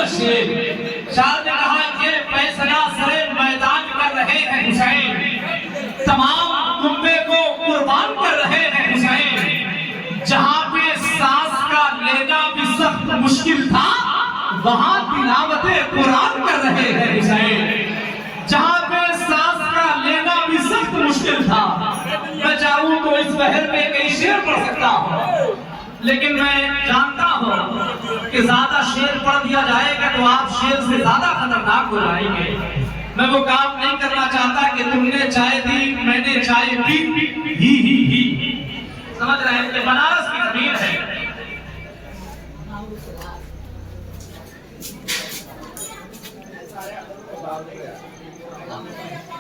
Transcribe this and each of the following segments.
شیر شاعر نے کہا یہ فیصلہ سرے میدان کر رہے ہیں حسین، تمام کنبے کو قربان کر رہے ہیں حسین، جہاں پہ سانس کا لینا بھی سخت مشکل تھا وہاں تلاوت قرآن کر رہے ہیں حسین، جہاں پہ سانس کا لینا بھی سخت مشکل تھا۔ میں چاہوں تو اس بحر میں کئی شعر پڑھ سکتا ہوں، لیکن میں جانتا ہوں کہ زیادہ شعر پڑھ دیا جائے گا تو آپ شعر سے زیادہ خطرناک ہو جائیں گے۔ میں وہ کام نہیں کرنا چاہتا کہ تم نے چائے دی میں نے چائے پی ہی سمجھ رہے ہیں کہ بنارس کی زمین ہے،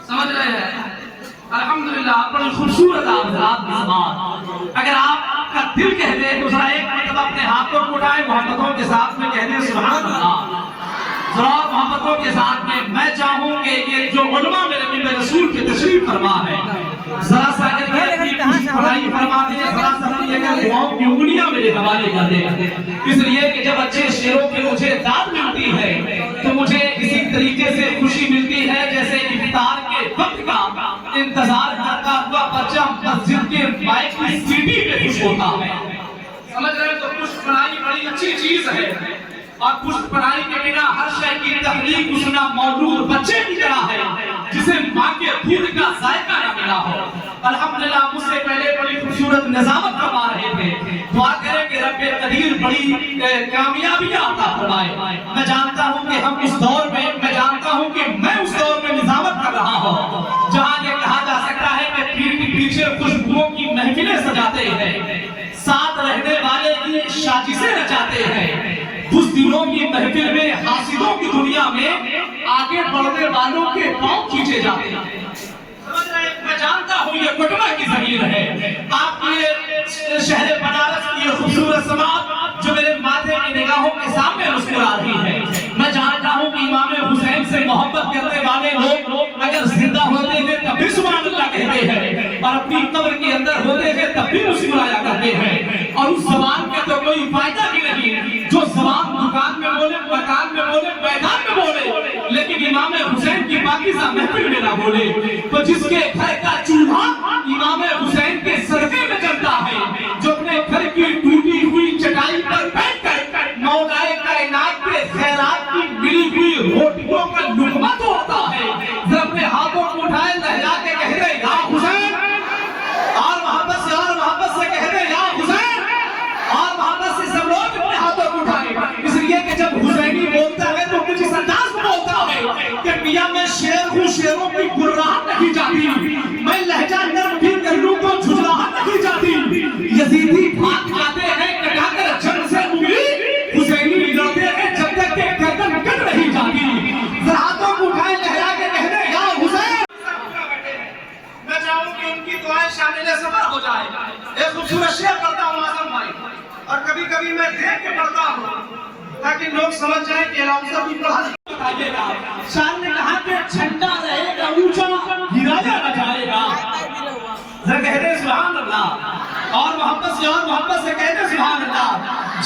سمجھ رہے ہیں؟ الحمدللہ بڑی خوبصورت آباد کی زبان۔ اگر آپ کا دل کہہ دے تو ذرا ایک مرتبہ اپنے ہاتھوں کو اٹھائیں محبتوں کے ساتھ میں کہہ دیں سبحان اللہ، ذرا محبتوں کے ساتھ میں چاہوں کہ یہ جو علماء میرے نبی رسول کی تشریف فرما ہے ذرا سا اگر پڑھائی فرما دیں، ذرا سا اپنی اگر دعاؤں کی انگلیاں میرے حوالے کر دیں، اس لیے کہ جب اچھے شعروں کی مجھے داد ملتی ہے تو مجھے اسی طریقے سے خوشی ملتی ہے جیسے افطار کے وقت کا انتظار کرتا ہوا بچہ مسجد کے مائک کی سیٹی پہ خوش ہوتا ہے۔ سمجھ رہے ہیں؟ تو پشت پناہی بڑی اچھی چیز ہے، اور پشت پناہی کے بنا ہر شے کی تخلیق اسنا مولود بچے کی طرح ہے جسے ماں کے دودھ کا ذائقہ نہ ملا ہو۔ الحمدللہ مجھ سے پہلے بڑی خوبصورت نظامت فرما رہے تھے، دعا کریں کہ رب قدیر بڑی کامیابیاں عطا فرمائے۔ میں جانتا ہوں کہ ہم اس دور میں، میں جانتا ہوں کہ میں اس دور میں نظامت کر رہا ہوں جہاں یہ کہا جا سکتا ہے کہ پیر کے پیچھے خوشبوؤں کی محفلیں سجاتے ہیں، ساتھ رہنے والے کی سازشیں رچاتے ہیں، اس دنوں کی محفل میں حاسدوں کی دنیا میں آگے بڑھنے والوں کے پاؤں کھینچے جاتے ہیں۔ سمجھ رہے ہیں؟ میں جانتا ہوں یہ کٹوا کی زمین ہے، آپ یہ شہر بنارس کی یہ خوبصورت سماعت جو میرے ماتھے کی نگاہوں کے سامنے مسکرا رہی ہے، میں جانتا ہوں کہ امام حسین سے محبت کرنے والے لوگ اگر زندہ ہوتے ہیں تب بھی سبحان اللہ کہتے ہیں، اور اپنی قبر کے اندر ہوتے ہیں تب بھی مسکرایا کرتے ہیں، اور اس زبان کا تو کوئی فائدہ ہی نہیں جو زبان دکان میں بولے، مکان میں بولے، میدان میں بولے، لیکن امام حسین کی پاکیزہ محفل میں نہ بولے۔ تو جس کے گھر کا چولہا امام حسین کے صدقے میں جلتا ہے، جو اپنے گھر کی ٹوٹی ہوئی چٹائی پر بیٹھ کر مولا کائنات کے خیرات کی ملی ہوئی روٹیوں کا لقمہ توڑتا ہے، جب اپنے ہاتھوں کو اٹھائے لہجا کے کہہ دے یا حسین، اور محبت سے کہہ دے یا حسین، اور محبت سے سب لوگ اپنے ہاتھوں کو اٹھائے، اس لیے کہ جب حسینی بولتا ہے تو کچھ اس انداز میں بولتا ہے کہ پیا میں شیر ہوں، شیروں کی گراہٹ نہیں جاتی، میں لہجہ نرم بھی کر لوں تو جھجلاہٹ نہیں جاتی، یزیدی بھاگ جاتے ہیں کٹا کر جنگ سے انگلی، حسینی لڑتے ہیں جب تک کہ گردن کٹ نہیں جاتی، ذرا ہاتھوں کو اٹھائے لہجا کے کہہ دے یا حسین۔ میں چاہوں کہ ان کی دعائیں شامل سفر ہو جائے۔ ایک خوبصورت شعر پڑھتا ہوں اعظم بھائی، اور کبھی کبھی میں دیکھ کے پڑھتا ہوں تاکہ لوگ سمجھ جائیں کہ الاؤزہ بھی پڑھا بتائیے گا۔ شاعر نے کہا کہ جھنڈا رہے گا اونچا گرایا نہ جائے گا، ذرا کہہ دے سبحان اللہ، اور محبت سے کہہ دے سبحان اللہ۔